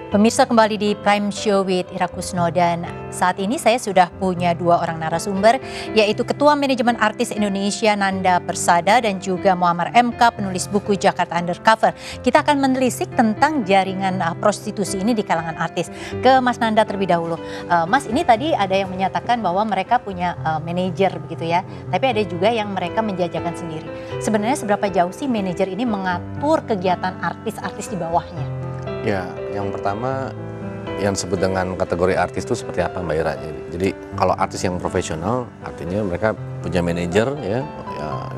Pemirsa, kembali di Prime Show with Ira Kusno, dan saat ini saya sudah punya dua orang narasumber, yaitu Ketua Manajemen Artis Indonesia Nanda Persada dan juga Muammar MK, penulis buku Jakarta Undercover. Kita akan menelisik tentang jaringan prostitusi ini di kalangan artis. Ke Mas Nanda terlebih dahulu. Mas, ini tadi ada yang menyatakan bahwa mereka punya manajer begitu ya, tapi ada juga yang mereka menjajakan sendiri. Sebenarnya seberapa jauh sih manajer ini mengatur kegiatan artis-artis di bawahnya? Ya, yang pertama yang disebut dengan kategori artis itu seperti apa Mbak Ira? Jadi kalau artis yang profesional artinya mereka punya manajer ya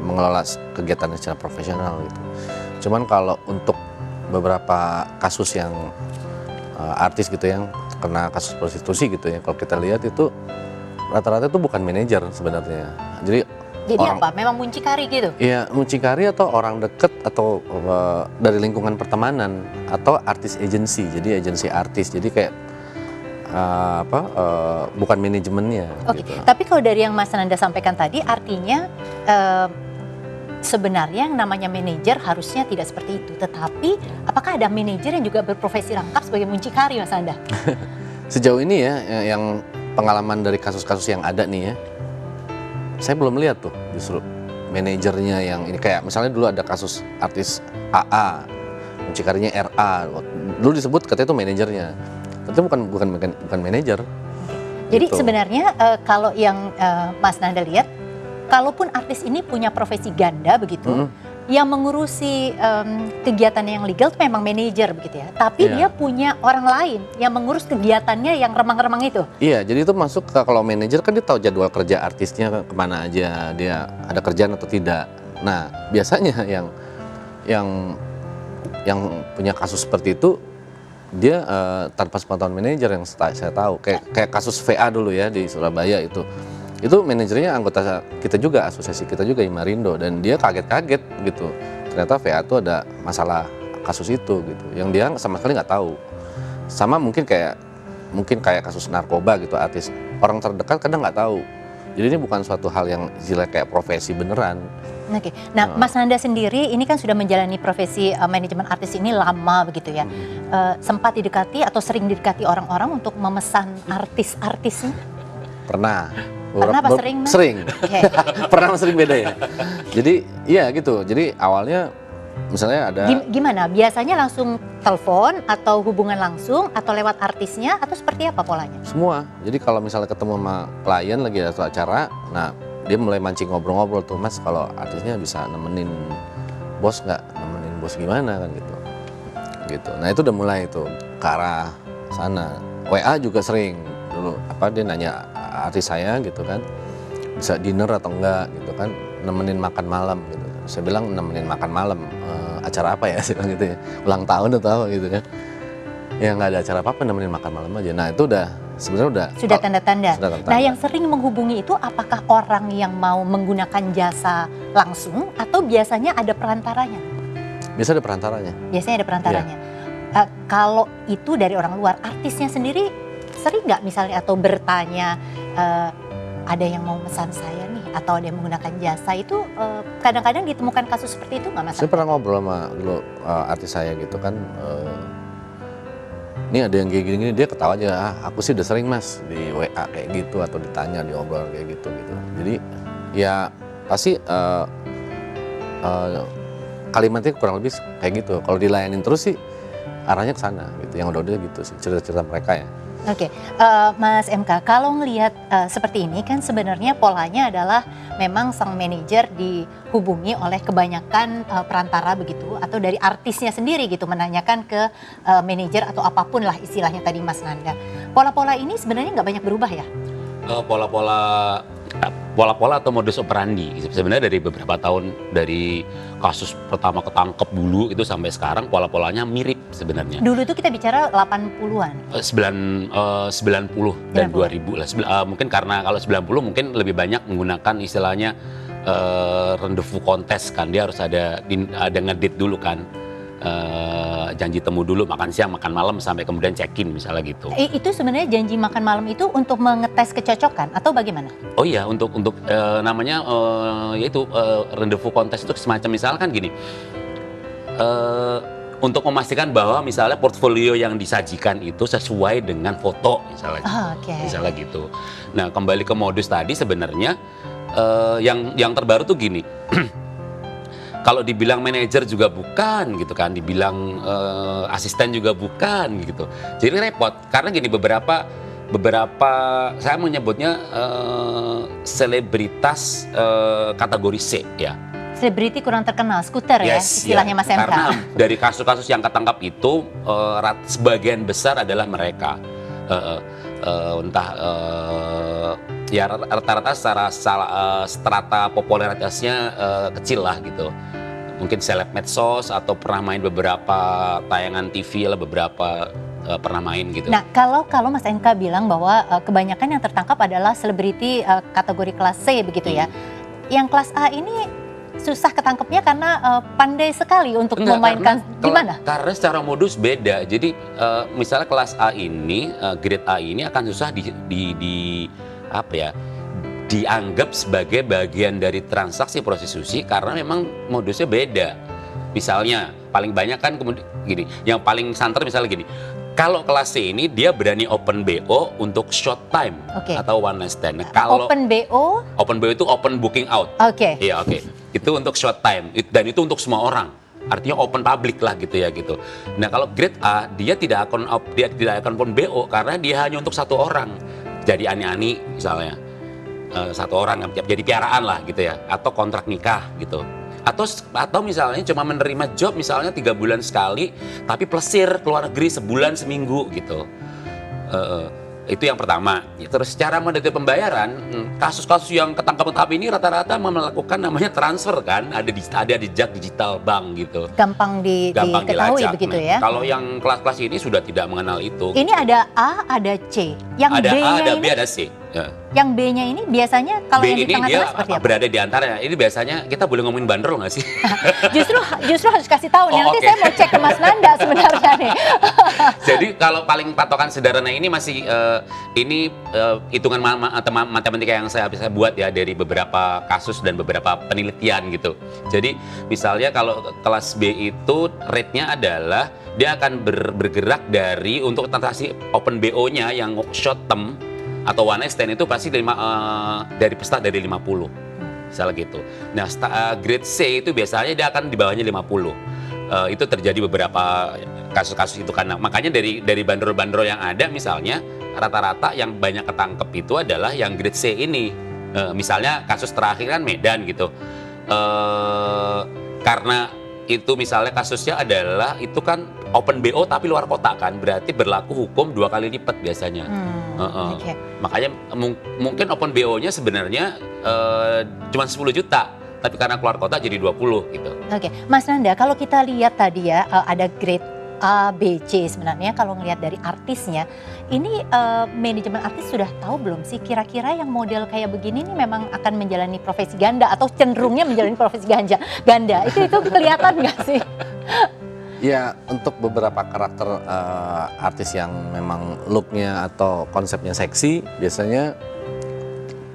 mengelola kegiatannya secara profesional gitu. Cuman kalau untuk beberapa kasus yang artis gitu yang kena kasus prostitusi gitu ya, kalau kita lihat itu rata-rata itu bukan manajer sebenarnya. Jadi apa? Memang muncikari gitu? Iya, muncikari atau orang deket atau dari lingkungan pertemanan atau artis agency. Jadi agensi artis. Jadi kayak bukan manajemennya. Oke. Gitu. Tapi kalau dari yang Mas Nanda sampaikan tadi, artinya sebenarnya yang namanya manajer harusnya tidak seperti itu. Tetapi apakah ada manajer yang juga berprofesi lengkap sebagai muncikari, Mas Nanda? Sejauh ini ya, yang pengalaman dari kasus-kasus yang ada nih ya, saya belum lihat tuh justru manajernya yang ini, kayak misalnya dulu ada kasus artis AA, muncikarinya RA, dulu disebut katanya itu manajernya, tapi bukan manajer. Jadi gitu. Sebenarnya kalau yang Mas Nanda lihat, kalaupun artis ini punya profesi ganda begitu, yang mengurusi kegiatannya yang legal itu memang manajer begitu ya, tapi dia punya orang lain yang mengurus kegiatannya yang remang-remang itu. Iya, jadi itu masuk ke, kalau manajer kan dia tahu jadwal kerja artisnya kemana aja, dia ada kerjaan atau tidak. Nah biasanya yang punya kasus seperti itu dia tanpa sepengetahuan manajer yang saya tahu, kayak kasus VA dulu ya di Surabaya itu manajernya anggota kita juga, asosiasi kita juga, Imarindo, dan dia kaget-kaget gitu. Ternyata VA itu ada masalah kasus itu gitu, yang dia sama sekali nggak tahu. Sama mungkin kayak kasus narkoba gitu, artis orang terdekat kadang nggak tahu. Jadi ini bukan suatu hal yang jelek kayak profesi beneran. Oke. Nah, Mas Nanda sendiri ini kan sudah menjalani profesi manajemen artis ini lama begitu ya. Sempat didekati atau sering didekati orang-orang untuk memesan artis-artisnya? Pernah. Pernah apa sering, Mas? Sering. Okay. Pernah sering beda ya. Jadi iya gitu. Jadi awalnya misalnya ada. Gimana? Biasanya langsung telepon atau hubungan langsung atau lewat artisnya atau seperti apa polanya? Semua. Jadi kalau misalnya ketemu sama klien lagi ada suatu acara, nah dia mulai mancing ngobrol-ngobrol tuh, Mas kalau artisnya bisa nemenin bos nggak? Nemenin bos gimana kan gitu. Gitu. Nah itu udah mulai tuh ke arah sana. WA juga sering dulu. Dia nanya artis saya gitu kan, bisa dinner atau enggak gitu kan, nemenin makan malam gitu. Saya bilang nemenin makan malam, acara apa ya, saya bilang gitu ya, ulang tahun atau apa gitu kan. Ya nggak ada acara apa-apa, nemenin makan malam aja. Nah itu udah sebenarnya sudah tanda-tanda. Tanda. Nah yang sering menghubungi itu apakah orang yang mau menggunakan jasa langsung atau biasanya ada perantaranya? Biasa ada perantaranya. Biasanya ada perantaranya. Kalau itu dari orang luar, artisnya sendiri sering nggak misalnya atau bertanya, ada yang mau pesan saya nih atau ada yang menggunakan jasa itu, kadang-kadang ditemukan kasus seperti itu nggak, Mas? Saya pernah ngobrol sama dulu artis saya gitu kan, ini ada yang kayak gini-gini, dia ketawa aja, aku sih udah sering Mas di WA kayak gitu atau ditanya, diobrol kayak gitu. Jadi ya pasti kalimatnya kurang lebih kayak gitu. Kalau dilayanin terus sih arahnya ke sana gitu, yang udah gitu sih cerita-cerita mereka ya. Oke, Mas MK, kalau ngelihat seperti ini kan sebenarnya polanya adalah memang sang manajer dihubungi oleh kebanyakan perantara begitu, atau dari artisnya sendiri gitu menanyakan ke manajer atau apapun lah istilahnya tadi Mas Nanda. Pola-pola ini sebenarnya nggak banyak berubah ya? Pola-pola atau modus operandi sebenarnya dari beberapa tahun, dari kasus pertama ketangkep dulu itu sampai sekarang pola-polanya mirip sebenarnya. Dulu itu kita bicara 80-an. 90 dan 2000 lah. Mungkin karena kalau 90 mungkin lebih banyak menggunakan istilahnya rendezvous kontes kan, dia harus ada ngedate dulu kan. Janji temu dulu, makan siang, makan malam, sampai kemudian check-in misalnya gitu. Itu sebenarnya janji makan malam itu untuk mengetes kecocokan atau bagaimana? Oh iya, untuk namanya yaitu rendezvous kontes itu semacam misalkan gini, untuk memastikan bahwa misalnya portfolio yang disajikan itu sesuai dengan foto misalnya, misalnya gitu. Nah kembali ke modus tadi sebenarnya yang terbaru tuh gini, kalau dibilang manajer juga bukan gitu kan, dibilang asisten juga bukan gitu. Jadi repot karena gini beberapa saya menyebutnya selebritas kategori C ya. Selebriti kurang terkenal, skuter ya istilahnya Mas MK. Karena dari kasus-kasus yang ketangkap itu sebagian besar adalah mereka ya rata-rata secara strata popularitasnya kecil lah gitu. Mungkin seleb medsos atau pernah main beberapa tayangan TV lah beberapa pernah main gitu. Nah kalau Mas MK bilang bahwa kebanyakan yang tertangkap adalah selebriti kategori kelas C begitu ya. Yang kelas A ini susah ketangkepnya karena pandai sekali untuk memainkan gimana? Karena secara modus beda. Jadi misalnya kelas A ini, grade A ini akan susah dianggap sebagai bagian dari transaksi prostitusi karena memang modusnya beda. Misalnya paling banyak kan kemudian gini, yang paling santer misalnya gini. Kalau kelas C ini dia berani open BO untuk short time atau one night stand. Kalau open BO itu open booking out. Iya, itu untuk short time dan itu untuk semua orang. Artinya open public lah gitu ya gitu. Nah, kalau grade A dia tidak akan open BO karena dia hanya untuk satu orang. Jadi ani-ani misalnya. Satu orang jadi piaraan lah gitu ya atau kontrak nikah gitu. Atau misalnya cuma menerima job misalnya 3 bulan sekali tapi plesir keluar negeri sebulan seminggu gitu. Itu yang pertama. Terus cara metode pembayaran, kasus-kasus yang ketangkap ini rata-rata melakukan namanya transfer kan, ada di jejak digital bank gitu. Gampang diketahui dilacak. begitu Nah, ya. kalau yang kelas-kelas ini sudah tidak mengenal itu. Ini ada A, ada C. Yang ada B-nya A, ada ini, B, ada C. Ya. Yang B-nya ini biasanya kalau B yang di ini tengah-tengah dia seperti apa? berada di antaranya. Ini biasanya kita boleh ngomongin bandrol nggak sih? justru harus kasih tahu nih. Nanti saya mau cek ke Mas Nanda sebenarnya nih. Jadi kalau paling patokan sederhana ini masih hitungan matematika yang saya bisa buat ya dari beberapa kasus dan beberapa penelitian gitu. Jadi misalnya kalau kelas B itu rate-nya adalah dia akan bergerak dari untuk transaksi open BO-nya yang short term atau one night stand itu pasti dari 50. Misalnya gitu. Nah, grade C itu biasanya dia akan di bawahnya 50. Itu terjadi beberapa kasus-kasus itu karena makanya dari bandrol-bandrol yang ada misalnya rata-rata yang banyak ketangkep itu adalah yang grade C ini. Misalnya kasus terakhir kan Medan gitu. Karena itu misalnya kasusnya adalah itu kan open BO tapi luar kota kan, berarti berlaku hukum 2 kali lipat biasanya. Makanya mungkin open BO-nya sebenarnya cuma 10 juta, tapi karena keluar kota jadi 20 gitu. Mas Nanda, kalau kita lihat tadi ya ada grade A, B, C sebenarnya kalau ngelihat dari artisnya, ini manajemen artis sudah tahu belum sih kira-kira yang model kayak begini nih memang akan menjalani profesi ganda atau cenderungnya menjalani profesi ganda? Itu kelihatan nggak sih? Ya, untuk beberapa karakter artis yang memang looknya atau konsepnya seksi, biasanya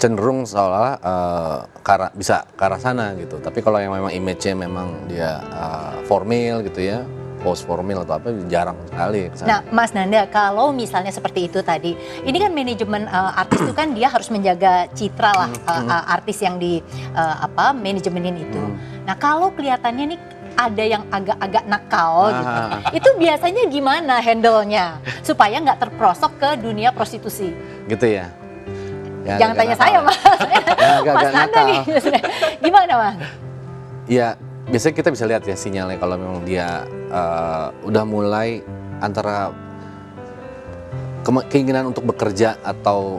cenderung seolah bisa ke arah sana gitu. Tapi kalau yang memang image-nya memang dia formal gitu ya, post formal atau apa, jarang sekali kesana. Nah, Mas Nanda, kalau misalnya seperti itu tadi, ini kan manajemen artis itu kan dia harus menjaga citra lah artis yang di manajemenin itu. Nah, kalau kelihatannya nih ada yang agak-agak nakal gitu, itu biasanya gimana handle-nya supaya nggak terperosok ke dunia prostitusi? Gitu ya. Jangan tanya nakal. Saya, Mas. Mas Nanda nih, gimana, Mas? Ya, biasanya kita bisa lihat ya sinyalnya kalau memang dia udah mulai antara keinginan untuk bekerja atau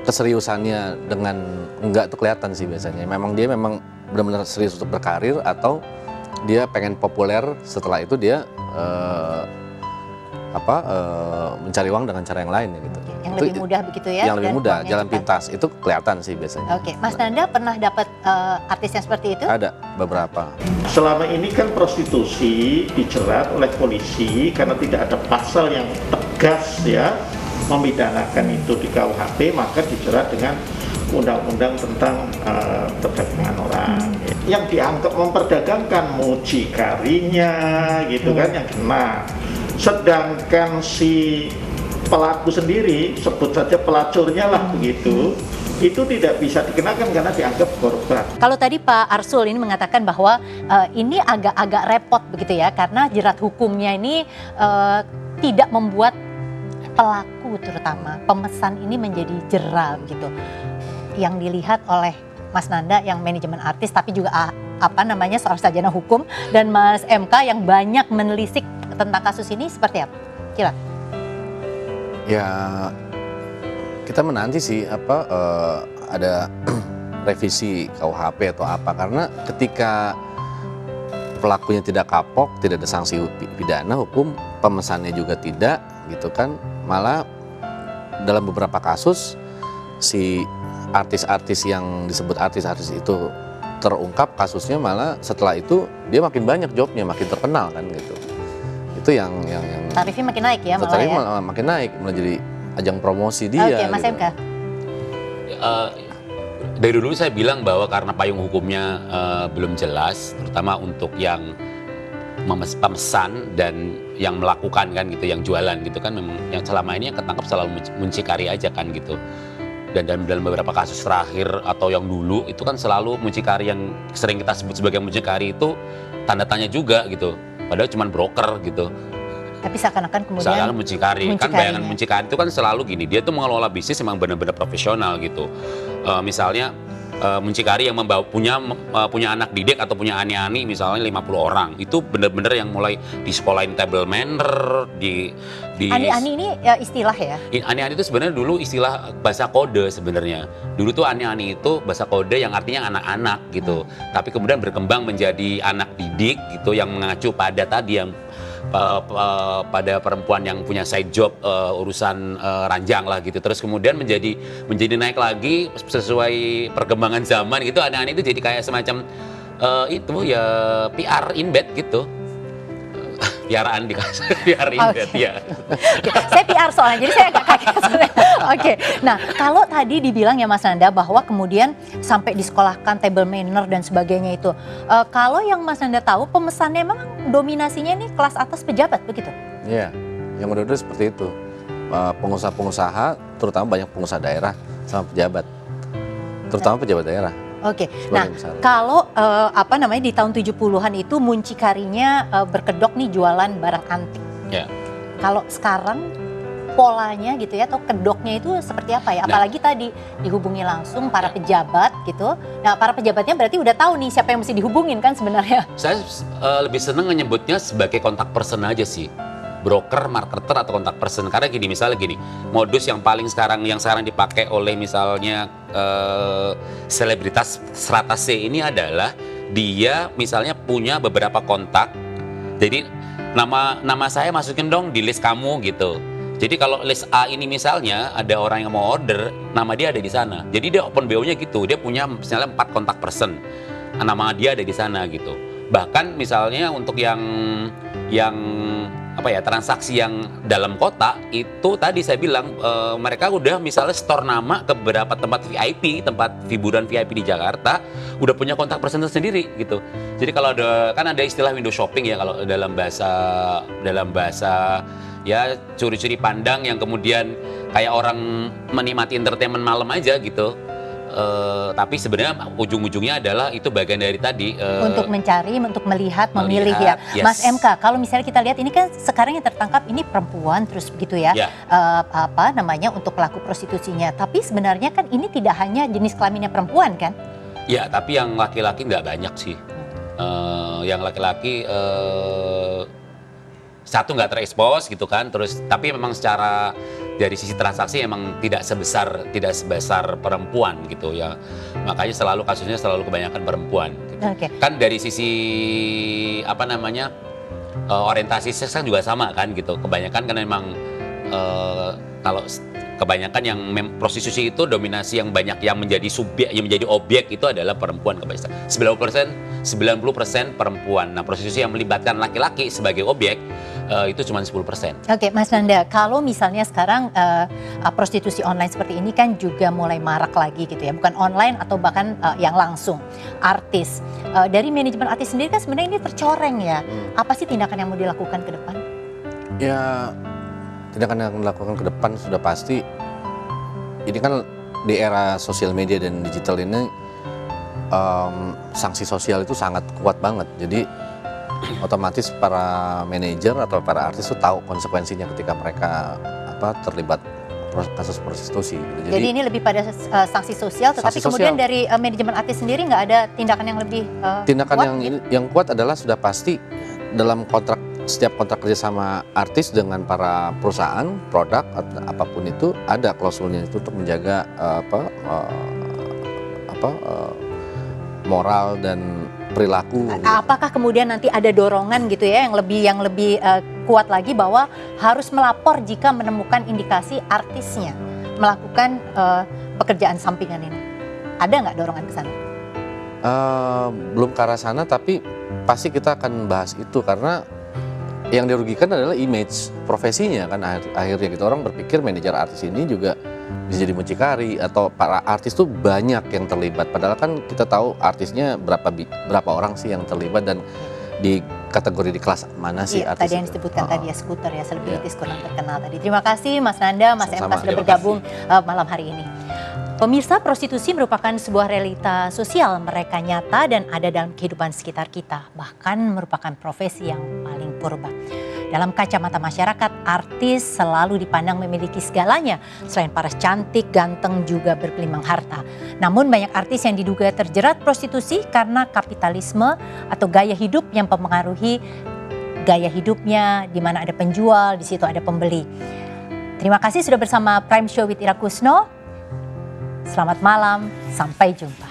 keseriusannya dengan enggak tuh kelihatan sih biasanya. Memang dia memang benar-benar serius untuk berkarir atau dia pengen populer, setelah itu dia mencari uang dengan cara yang lain ya gitu. Yang lebih mudah begitu ya? Yang lebih mudah, jalan pintas itu kelihatan sih biasanya. Mas Nanda pernah dapat artis yang seperti itu? Ada beberapa. Selama ini kan prostitusi dijerat oleh polisi karena tidak ada pasal yang tegas ya memidanakan itu di KUHP, maka dijerat dengan undang-undang tentang perdagangan orang. yang dianggap memperdagangkan mucikarinya gitu kan yang kena. Sedangkan si pelaku sendiri, sebut saja pelacurnya lah begitu, itu tidak bisa dikenakan karena dianggap korban. Kalau tadi Pak Arsul ini mengatakan bahwa ini agak-agak repot begitu ya, karena jerat hukumnya ini tidak membuat pelaku terutama pemesan ini menjadi jera gitu. Yang dilihat oleh Mas Nanda yang manajemen artis, tapi juga soal sarjana hukum, dan Mas MK yang banyak menelisik tentang kasus ini, seperti apa? Kira? Ya kita menanti sih ada revisi KUHP atau apa, karena ketika pelakunya tidak kapok, tidak ada sanksi pidana hukum, pemesannya juga tidak gitu kan, malah dalam beberapa kasus si artis-artis yang disebut artis-artis itu terungkap kasusnya, malah setelah itu dia makin banyak jobnya, makin terkenal kan gitu. Itu yang Tarifnya makin naik ya malah tarifnya ya? malah makin naik, malah jadi ajang promosi dia. Oke, Mas gitu. MK. Dari dulu saya bilang bahwa karena payung hukumnya belum jelas, terutama untuk yang pemesan dan yang melakukan kan gitu, yang jualan gitu kan, memang yang selama ini yang ketangkap selalu muncikari aja kan gitu. Dan dalam beberapa kasus terakhir atau yang dulu itu kan selalu muncikari, yang sering kita sebut sebagai muncikari itu tanda tanya juga gitu. Padahal cuma broker gitu. Tapi seakan-akan kemudian Seakan muncikari. Kan bayangan muncikari itu kan selalu gini, dia tuh mengelola bisnis memang benar-benar profesional gitu. Misalnya muncikari yang punya anak didik atau punya ani-ani misalnya 50 orang, itu benar-benar yang mulai di sekolahin table manner, di ani-ani ini ya istilah ya? Ani-ani itu sebenarnya dulu istilah bahasa kode sebenarnya. Dulu tuh ani-ani itu bahasa kode yang artinya anak-anak gitu. Tapi kemudian berkembang menjadi anak didik gitu, yang mengacu pada tadi yang pada perempuan yang punya side job, urusan ranjang lah gitu. Terus kemudian menjadi naik lagi sesuai perkembangan zaman gitu. Ani-ani itu jadi kayak semacam itu ya PR in bed gitu. Piaraan di kasur, PR in bed ya. Saya PR soalnya, jadi saya agak kaget soalnya. Oke, nah kalau tadi dibilang ya Mas Nanda bahwa kemudian sampai disekolahkan table manner dan sebagainya itu, kalau yang Mas Nanda tahu pemesannya memang dominasinya ini kelas atas pejabat begitu? Iya, yang udah seperti itu. Pengusaha-pengusaha, terutama banyak pengusaha daerah sama pejabat, terutama pejabat daerah. Oke, nah kalau di tahun 70-an itu muncikarinya berkedok nih jualan barang antik. Ya. Kalau sekarang polanya gitu ya, atau kedoknya itu seperti apa ya? Apalagi tadi dihubungi langsung para pejabat gitu. Nah, para pejabatnya berarti udah tahu nih siapa yang mesti dihubungin kan sebenarnya. Saya lebih senang menyebutnya sebagai kontak person aja sih. Broker, marketer, atau kontak person. Karena misalnya gini, modus yang sekarang dipakai oleh misalnya selebritas strata C ini adalah dia misalnya punya beberapa kontak. Jadi nama saya masukin dong di list kamu gitu. Jadi kalau list A ini misalnya ada orang yang mau order, nama dia ada di sana. Jadi dia open BO-nya gitu. Dia punya misalnya 4 kontak person. Nama dia ada di sana gitu. Bahkan misalnya untuk yang transaksi yang dalam kota itu tadi saya bilang mereka udah misalnya store nama ke beberapa tempat VIP, tempat hiburan VIP di Jakarta, udah punya kontak person sendiri gitu. Jadi kalau ada istilah window shopping ya kalau dalam bahasa ya curi-curi pandang, yang kemudian kayak orang menikmati entertainment malam aja gitu. Tapi sebenarnya ujung-ujungnya adalah itu bagian dari tadi untuk mencari, untuk melihat, memilih ya. Yes. Mas MK, kalau misalnya kita lihat ini kan sekarang yang tertangkap ini perempuan terus begitu ya. Untuk pelaku prostitusinya. Tapi sebenarnya kan ini tidak hanya jenis kelaminnya perempuan kan? Ya, tapi yang laki-laki nggak banyak sih. Yang laki-laki satu nggak terekspos gitu kan, terus tapi memang secara dari sisi transaksi emang tidak sebesar perempuan gitu ya, makanya kasusnya selalu kebanyakan perempuan gitu. Okay. Kan dari sisi orientasi seks kan juga sama kan gitu, kebanyakan kan memang kalau kebanyakan yang prostitusi itu dominasi yang banyak yang menjadi subjek, yang menjadi objek itu adalah perempuan kebanyakan. 90% perempuan. Nah, prostitusi yang melibatkan laki-laki sebagai objek itu cuma 10%. Oke, Mas Nanda, kalau misalnya sekarang prostitusi online seperti ini kan juga mulai marak lagi gitu ya, bukan online atau bahkan yang langsung artis. Dari manajemen artis sendiri kan sebenarnya ini tercoreng ya. Apa sih tindakan yang mau dilakukan ke depan? Ya, tindakan yang dilakukan ke depan sudah pasti. Ini kan di era sosial media dan digital ini sanksi sosial itu sangat kuat banget. Jadi otomatis para manajer atau para artis itu tahu konsekuensinya ketika mereka terlibat kasus prostitusi. Gitu. Jadi ini lebih pada sanksi sosial, tetapi sanksi kemudian sosial. dari manajemen artis sendiri nggak ada tindakan yang lebih Tindakan kuat, yang gitu? yang kuat adalah sudah pasti dalam setiap kontrak kerja sama artis dengan para perusahaan produk atau apapun itu ada klausulnya itu untuk menjaga moral dan perilaku. Apakah kemudian nanti ada dorongan gitu ya yang lebih kuat lagi bahwa harus melapor jika menemukan indikasi artisnya melakukan pekerjaan sampingan ini? Ada nggak dorongan ke sana? Belum ke arah sana, tapi pasti kita akan bahas itu karena yang dirugikan adalah image profesinya kan akhirnya gitu. Orang berpikir manajer artis ini juga bisa jadi mucikari atau para artis tuh banyak yang terlibat, padahal kan kita tahu artisnya berapa orang sih yang terlibat dan di kategori di kelas mana sih artis tadi yang itu. disebutkan tadi ya skuter ya, selebritis kurang terkenal tadi. Terima kasih Mas Nanda, Mas MK Sama-sama. sudah Terima bergabung malam hari ini. Pemirsa, prostitusi merupakan sebuah realita sosial, mereka nyata dan ada dalam kehidupan sekitar kita, bahkan merupakan profesi yang paling purba. Dalam kacamata masyarakat, artis selalu dipandang memiliki segalanya, selain paras cantik, ganteng, juga bergelimang harta. Namun banyak artis yang diduga terjerat prostitusi karena kapitalisme atau gaya hidup yang mempengaruhi gaya hidupnya, di mana ada penjual, di situ ada pembeli. Terima kasih sudah bersama Prime Show with Ira Kusno. Selamat malam, sampai jumpa.